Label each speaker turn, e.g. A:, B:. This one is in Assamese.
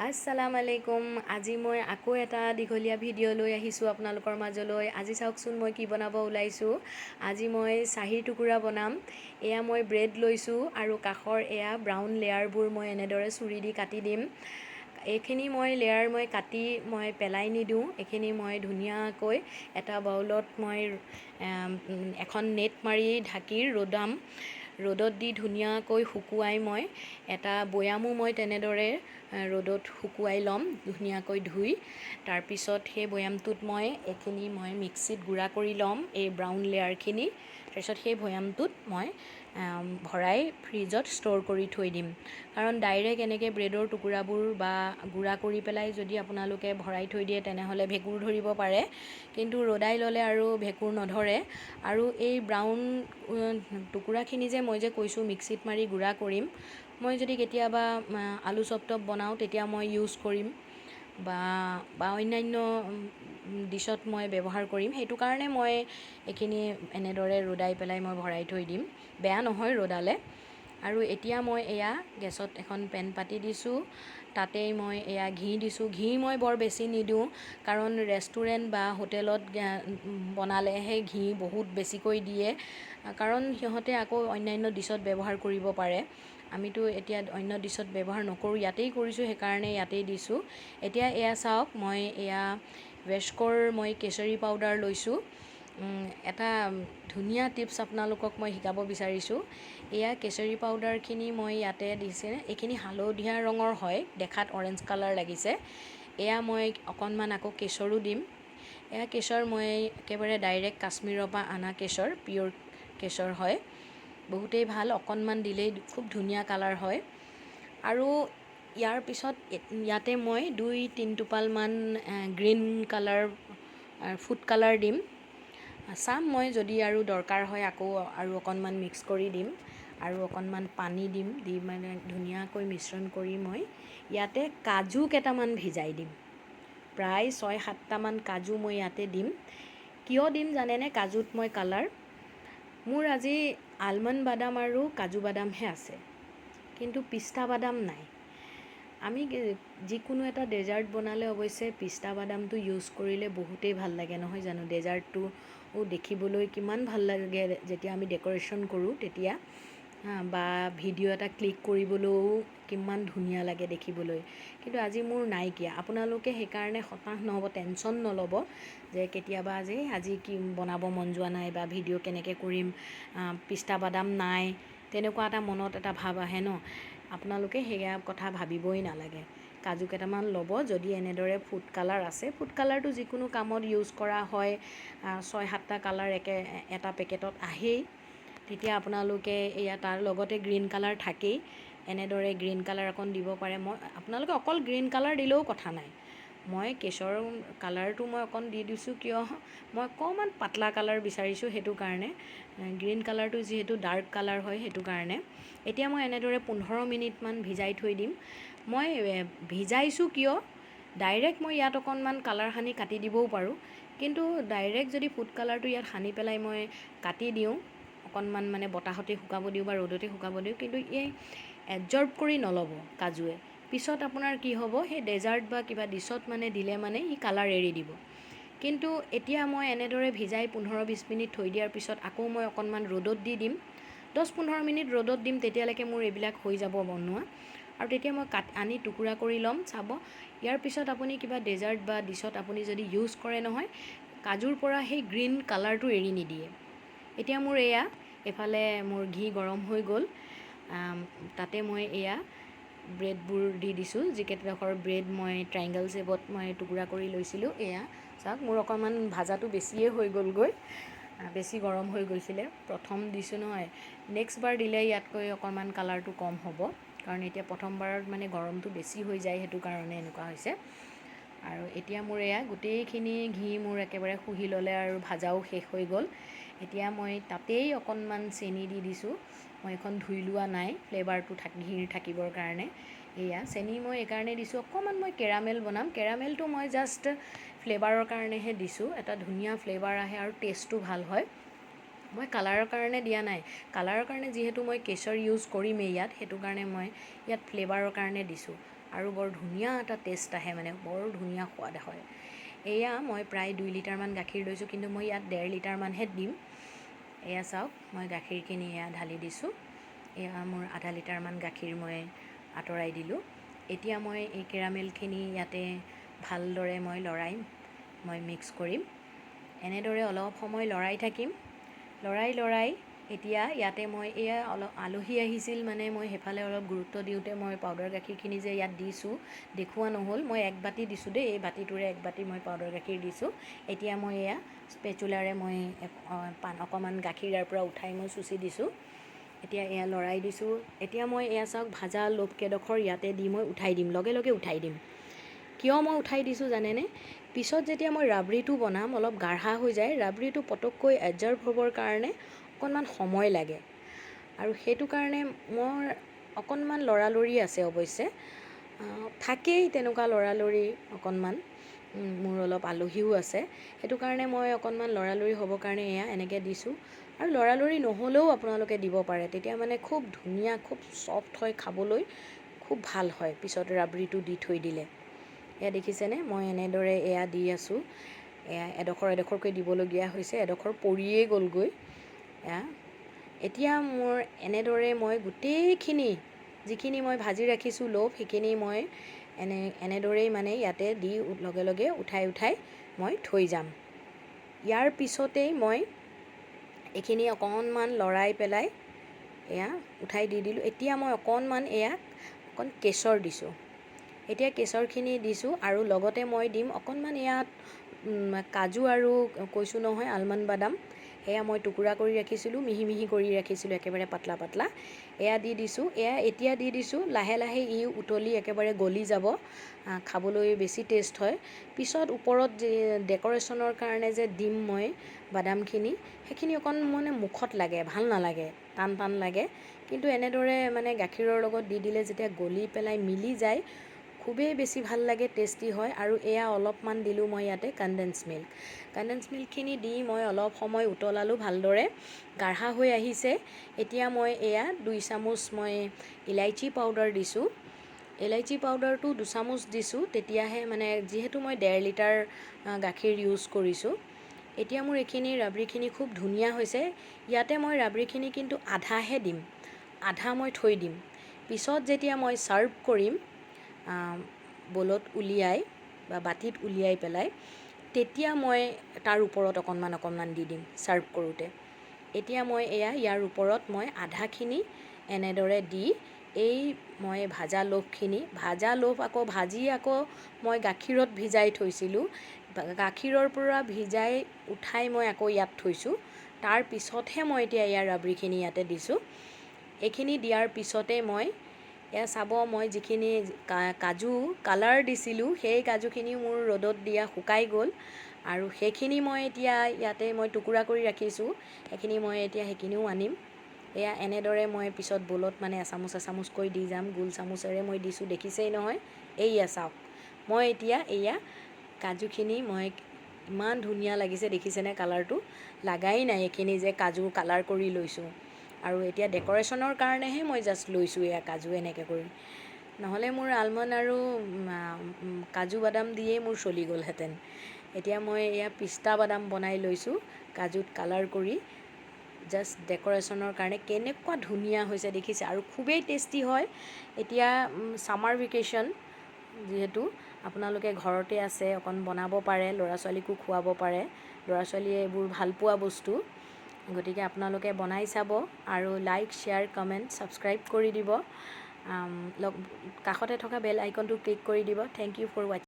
A: আসসালামু আলাইকুম। আজি মই আকৌ এটা দীঘলীয়া ভিডিঅ' লৈ আহিছোঁ আপোনালোকৰ মাজলৈ। আজি চাওকচোন মই কি বনাব ওলাইছোঁ। আজি মই চাহীৰ টুকুৰা বনাম। এয়া মই ব্ৰেড লৈছোঁ আৰু কাষৰ এয়া ব্ৰাউন লেয়াৰবোৰ মই এনেদৰে চুৰি দি কাটি দিম। এইখিনি লেয়াৰ মই কাটি পেলাই নিদিওঁ। এইখিনি মই ধুনীয়াকৈ এটা বাউলত মই এখন নেট মাৰি ঢাকি ৰ'দাম। ৰ'দত দি ধুনীয়াকৈ শুকুৱাই মই এটা বৈয়ামো মই তেনেদৰে ৰ'দত শুকুৱাই ল'ম ধুনীয়াকৈ ধুই। তাৰপিছত সেই বৈয়ামটোত এইখিনি মিক্সিত গুড়া কৰি ল'ম, এই ব্ৰাউন লেয়াৰখিনি। তাৰপিছত সেই বৈয়ামটোত মই ভৰাই ফ্ৰিজত ষ্ট'ৰ কৰি থৈ দিম। কাৰণ ডাইৰেক্ট এনেকৈ ব্ৰেডৰ টুকুৰাবোৰ বা গুড়া কৰি পেলাই যদি আপোনালোকে ভৰাই থৈ দিয়ে তেনেহ'লে ভেঁকুৰ ধৰিব পাৰে, কিন্তু ৰ'দাই ল'লে আৰু ভেঁকুৰ নধৰে। আৰু এই ব্ৰাউন টুকুৰাখিনি মই যে কৈছোঁ মিক্সিত মাৰি গুড়া কৰিম, মই যদি কেতিয়াবা আলু চপ বনাওঁ তেতিয়া মই ইউজ কৰিম বা অন্যান্য ডিছত মই ব্যৱহাৰ কৰিম। সেইটো কাৰণে মই এইখিনি এনেদৰে ৰ'দাই পেলাই মই ভৰাই থৈ দিম, বেয়া নহয় ৰ'দালে। আৰু এতিয়া মই এয়া গেছত এখন পেন পাতি দিছোঁ, তাতেই মই এয়া ঘি দিছোঁ। ঘি মই বৰ বেছি নিদিওঁ, কাৰণ ৰেষ্টুৰেণ্ট বা হোটেলত বনালে সেই ঘি বহুত বেছিকৈ দিয়ে, কাৰণ সিহঁতে আকৌ অন্যান্য ডিছত ব্যৱহাৰ কৰিব পাৰে। আমিতো এতিয়া অন্য ডিছত ব্যৱহাৰ নকৰোঁ, ইয়াতেই কৰিছোঁ, সেইকাৰণে ইয়াতেই দিছোঁ। এতিয়া এয়া চাওক, মই এয়া ৱেস্কৰ কেশৰী পাউডাৰ লৈছোঁ। এটা ধুনীয়া টিপছ আপোনালোকক মই শিকাব বিচাৰিছোঁ। এয়া কেশৰী পাউডাৰখিনি মই ইয়াতে দিছে। এইখিনি হালধীয়া ৰঙৰ হয়, দেখাত অৰেঞ্জ কালাৰ লাগিছে। এয়া মই অকণমান আকৌ কেশৰো দিম। এয়া কেশৰ মই একেবাৰে ডাইৰেক্ট কাশ্মীৰৰ পৰা অনা কেশৰ, পিয়'ৰ কেশৰ হয়, বহুতেই ভাল। অকণমান দিলেই খুব ধুনীয়া কালাৰ হয়। আৰু ইয়াৰ পিছত ইয়াতে মই 2-3 টোপালমান গ্ৰীণ কালাৰ ফুড কালাৰ দিম। চাম মই যদি আৰু দৰকাৰ হয় আকৌ আৰু অকণমান মিক্স কৰি দিম, আৰু অকণমান পানী দিম। দি ধুনীয়াকৈ মিশ্ৰণ কৰি মই ইয়াতে কাজু কেইটামান ভিজাই দিম। প্ৰায় 6-7টামান কাজু মই ইয়াতে দিম। কিয় দিম জানেনে কাজুত মই কালাৰ? মোৰ আজি আলমণ্ড বাদাম আৰু কাজু বাদামহে আছে, কিন্তু পিস্তা বাদাম নাই। আমি যিকোনো এটা ডেজাৰ্ট বনালে অৱশ্যে পিস্তা বাদামটো ইউজ কৰিলে বহুতেই ভাল লাগে, নহয় জানো? ডেজাৰ্টটো দেখিবলৈ কিমান ভাল লাগে যেতিয়া আমি ডেক'ৰেশ্যন কৰোঁ তেতিয়া, বা ভিডিঅ' এটা ক্লিক কৰিবলৈও কিমান ধুনীয়া লাগে দেখিবলৈ। কিন্তু আজি মোৰ নাইকিয়া। আপোনালোকে সেইকাৰণে হতাশ নহ'ব, টেনশ্যন নল'ব যে কেতিয়াবা আজি কি বনাব মন যোৱা নাই বা ভিডিঅ' কেনেকৈ কৰিম, পিস্তা বাদাম নাই, তেনেকুৱা এটা মনত এটা ভাৱ আহে ন। আপোনালোকে সেয়া কথা ভাবিবই নালাগে। কাজু কেইটামান ল'ব। যদি এনেদৰে ফুড কালাৰ আছে, ফুড কালাৰটো যিকোনো কামত ইউজ কৰা হয়, 6-7টা কালাৰ এটা পেকেটত আহেই, তেতিয়া আপোনালোকে এয়া তাৰ লগতে গ্ৰীণ কালাৰ থাকেই, এনেদৰে গ্ৰীণ কালাৰ অকণ দিব পাৰে। আপোনালোকে অকল গ্ৰীণ কালাৰ দিলেও কথা নাই। মই কেশৰ কালাৰটো মই অকণ দি দিছোঁ, কিয় মই অকণমান পাতলা কালাৰ বিচাৰিছোঁ, সেইটো কাৰণে। গ্ৰীণ কালাৰটো যিহেতু ডাৰ্ক কালাৰ হয়, সেইটো কাৰণে। এতিয়া মই এনেদৰে 15 মিনিটমান ভিজাই থৈ দিম। মই ভিজাইছোঁ কিয়, ডাইৰেক্ট মই ইয়াত অকণমান কালাৰ সানি কাটি দিবও পাৰোঁ, কিন্তু ডাইৰেক্ট যদি ফুড কালাৰটো ইয়াত সানি পেলাই মই কাটি দিওঁ, অকণমান বতাহতে শুকাব দিওঁ বা ৰ'দতে শুকাব দিওঁ, কিন্তু এই এবজৰ্ব কৰি নল'ব কাজুৱে। পিছত আপোনাৰ কি হ'ব, সেই ডেজাৰ্ট বা কিবা ডিছত দিলে ই কালাৰ এৰি দিব। কিন্তু এতিয়া মই এনেদৰে ভিজাই 15-20 মিনিট থৈ দিয়াৰ পিছত আকৌ মই অকণমান ৰ'দত দি দিম। 10-15 মিনিট ৰ'দত দিম, তেতিয়ালৈকে মোৰ এইবিলাক হৈ যাব বনোৱা। আৰু তেতিয়া মই আনি টুকুৰা কৰি ল'ম। চাব, ইয়াৰ পিছত আপুনি কিবা ডেজাৰ্ট বা ডিছত আপুনি যদি ইউজ কৰে নহয়, কাজুৰ পৰা সেই গ্ৰীণ কালাৰটো এৰি নিদিয়ে। এতিয়া মোৰ এয়া এফালে মোৰ ঘি গৰম হৈ গ'ল, তাতে মই এয়া ব্ৰেডবোৰ দি দিছোঁ। যিকেইডোখৰ ব্ৰেড মই ট্ৰাইংগল শ্বেপত মই টুকুৰা কৰি লৈছিলোঁ, এয়া চাওক, মোৰ অকণমান ভাজাটো বেছিয়ে হৈ গ'লগৈ, বেছি গৰম হৈ গৈছিলে। প্ৰথম দিছোঁ নহয়, নেক্সট বাৰ দিলে ইয়াতকৈ অকণমান কালাৰটো কম হ'ব, কাৰণ এতিয়া প্ৰথমবাৰত গৰমটো বেছি হৈ যায়, সেইটো কাৰণে এনেকুৱা হৈছে। আৰু এতিয়া মোৰ এয়া গোটেইখিনি ঘি মোৰ একেবাৰে শুহি ল'লে আৰু ভাজাও শেষ হৈ গ'ল। এতিয়া মই তাতেই অকণমান চেনি দি দিছোঁ। মই এখন ধুই লোৱা নাই, ফ্লেভাৰটো ঘিৰ থাকিবৰ কাৰণে। এয়া চেনি মই এইকাৰণে দিছোঁ, অকণমান মই কেৰামেল বনাম। কেৰামেলটো মই জাষ্ট ফ্লেভাৰৰ কাৰণেহে দিছোঁ, এটা ধুনীয়া ফ্লেভাৰ আহে আৰু টেষ্টটো ভাল হয়। মই কালাৰৰ কাৰণে দিয়া নাই। কালাৰৰ কাৰণে যিহেতু মই কেশৰ ইউজ কৰিমেই ইয়াত, সেইটো কাৰণে মই ইয়াত ফ্লেভাৰৰ কাৰণে দিছোঁ। আৰু বৰ ধুনীয়া এটা টেষ্ট আহে, মানে বৰ ধুনীয়া সোৱাদ হয়। এয়া মই প্ৰায় 2 লিটাৰমান গাখীৰ লৈছোঁ, কিন্তু মই ইয়াত 1.5 লিটাৰমানহে দিম। এয়া চাওক, মই গাখীৰখিনি এয়া ঢালি দিছোঁ। এয়া মোৰ আধা লিটাৰমান গাখীৰ মই আঁতৰাই দিলোঁ। এতিয়া মই এই কেৰামেলখিনি ইয়াতে ভালদৰে মই মিক্স কৰিম। এনেদৰে অলপ সময় লৰাই থাকিম। লৰাই এতিয়া ইয়াতে মই এয়া অলপ আলহী আহিছিল, মানে মই সেইফালে অলপ গুৰুত্ব দিওঁতে মই পাউডাৰ গাখীৰখিনি যে ইয়াত দিছোঁ দেখুওৱা নহ'ল। মই 1 বাতি দিছোঁ দেই, এই বাতিটোৰে 1 বাতি মই পাউডাৰ গাখীৰ দিছোঁ। এতিয়া মই এয়া স্পেচুলাৰে মই অকণমান গাখীৰ ইয়াৰ পৰা উঠাই মই চুচি দিছোঁ। এতিয়া এয়া লৰাই দিছোঁ। এতিয়া মই এয়া চাওক, ভাজা লোভকেইডোখৰ ইয়াতে দি মই উঠাই দিম, লগে লগে উঠাই দিম। কিয় মই উঠাই দিছোঁ জানেনে? পিছত যেতিয়া মই ৰাবৰিটো বনাম অলপ গাঢ়া হৈ যায়, ৰাবৰিটো পটককৈ এডজাৰ্ভ হ'বৰ কাৰণে অকণমান সময় লাগে। আৰু সেইটো কাৰণে মোৰ অকণমান লৰালৰি আছে অৱশ্যে, থাকেই তেনেকুৱা লৰালৰি অকণমান। মোৰ অলপ আলহীও আছে, সেইটো কাৰণে মই অকণমান লৰালৰি হ'বৰ কাৰণে এয়া এনেকৈ দিছোঁ। আৰু লৰালৰি নহ'লেও আপোনালোকে দিব পাৰে, তেতিয়া মানে খুব ধুনীয়া, খুব ছফ্ট হয়, খাবলৈ খুব ভাল হয় পিছত ৰাবৰিটো দি থৈ দিলে। এয়া দেখিছেনে, মই এনেদৰে এয়া দি আছোঁ। এয়া এডোখৰকৈ দিবলগীয়া হৈছে, এডোখৰ পৰিয়েই গ'লগৈ। এতিয়া মোৰ এনেদৰে মই গোটেইখিনি যিখিনি মই ভাজি ৰাখিছোঁ লোভ, সেইখিনি মই এনেদৰেই মানে ইয়াতে দি লগে লগে উঠাই মই থৈ যাম। ইয়াৰ পিছতেই মই এইখিনি অকণমান লৰাই পেলাই এয়া উঠাই দি দিলোঁ। এতিয়া মই অকণ কেশৰ দিছোঁ। এতিয়া কেশৰখিনি দিছোঁ আৰু লগতে মই দিম অকণমান ইয়াত কাজু আৰু কৈছোঁ নহয় আলমণ্ড বাদাম, এয়া মই টুকুৰা কৰি ৰাখিছিলোঁ, মিহি মিহি কৰি ৰাখিছিলোঁ, একেবাৰে পাতলা পাতলা। এয়া দি দিছোঁ। এতিয়া দি দিছোঁ। লাহে লাহে ই উতলি একেবাৰে গলি যাব, খাবলৈ বেছি টেষ্ট হয়। পিছত ওপৰত যে ডেক'ৰেশ্যনৰ কাৰণে যে দিম মই বাদামখিনি, সেইখিনি অকণ মানে মুখত লাগে, ভাল নালাগে, টান টান লাগে। কিন্তু এনেদৰে মানে গাখীৰৰ লগত দি দিলে যেতিয়া গলি পেলাই মিলি যায়, খুবেই বেছি ভাল লাগে, টেষ্টি হয়। আৰু এয়া অলপমান দিলোঁ মই ইয়াতে কনডেন্স মিল্কখিনি দি মই অলপ সময় উতলালোঁ ভালদৰে, গাঢ়া হৈ আহিছে। এতিয়া মই এয়া 2 চামুচ মই ইলাইচি পাউডাৰ দিছোঁ। ইলাইচি পাউডাৰটো 2 চামুচ দিছোঁ, তেতিয়াহে মানে যিহেতু মই 1.5 লিটাৰ গাখীৰ ইউজ কৰিছোঁ। এতিয়া মোৰ এইখিনি ৰাবৰিখিনি খুব ধুনীয়া হৈছে। ইয়াতে মই ৰাবৰিখিনি কিন্তু আধাহে দিম, আধা মই থৈ দিম। পিছত যেতিয়া মই ছাৰ্ভ কৰিম বলত উলিয়াই বা বাতিত উলিয়াই পেলাই, তেতিয়া মই তাৰ ওপৰত অকণমান দি দিম ছাৰ্ভ কৰোঁতে। এতিয়া মই ইয়াৰ ওপৰত মই আধাখিনি এনেদৰে দি এই মই ভাজা লোভ আকৌ মই গাখীৰত ভিজাই থৈছিলোঁ। গাখীৰৰ পৰা ভিজাই উঠাই মই আকৌ ইয়াত থৈছোঁ। তাৰ পিছতহে মই এতিয়া ইয়াৰ ৰাবৰিখিনি ইয়াতে দিছোঁ। এইখিনি দিয়াৰ পিছতে মই এয়া চাব, মই যিখিনি কাজু কালাৰ দিছিলোঁ, সেই কাজুখিনি মোৰ ৰ'দত দিয়া শুকাই গ'ল। আৰু সেইখিনি মই এতিয়া ইয়াতে মই টুকুৰা কৰি ৰাখিছোঁ, সেইখিনিও আনিম। এয়া এনেদৰে মই পিছত বলত মানে এচামুচকৈ দি যাম। গোল চামুচেৰে মই দিছোঁ, দেখিছেই নহয়। এইয়া চাওক, মই এতিয়া কাজুখিনি ইমান ধুনীয়া লাগিছে, দেখিছেনে কালাৰটো? লাগাই নাই এইখিনি যে কাজু কালাৰ কৰি লৈছোঁ। আৰু এতিয়া ডেক'ৰেশ্যনৰ কাৰণেহে মই জাষ্ট লৈছোঁ এয়া কাজু এনেকৈ কৰি, নহ'লে মোৰ আলমণ্ড আৰু কাজু বাদাম দিয়েই মোৰ চলি গ'লহেঁতেন। এতিয়া মই এয়া পিষ্টা বাদাম বনাই লৈছোঁ কাজুত কালাৰ কৰি, জাষ্ট ডেক'ৰেশ্যনৰ কাৰণে। কেনেকুৱা ধুনীয়া হৈছে দেখিছে, আৰু খুবেই টেষ্টি হয়। এতিয়া ছামাৰ ভেকেশ্যন যিহেতু, আপোনালোকে ঘৰতে আছে, অকণ বনাব পাৰে, ল'ৰা ছোৱালীকো খুৱাব পাৰে। ল'ৰা ছোৱালীয়ে এইবোৰ ভাল পোৱা বস্তু, গতিকে আপোনালোকে বনাই চাব। আৰু লাইক, শ্বেয়াৰ, কমেণ্ট, ছাবস্ক্ৰাইব কৰি দিব। কাষতে থকা বেল আইকনটো ক্লিক কৰি দিব। থেংক ইউ ফৰ ৱাচিং।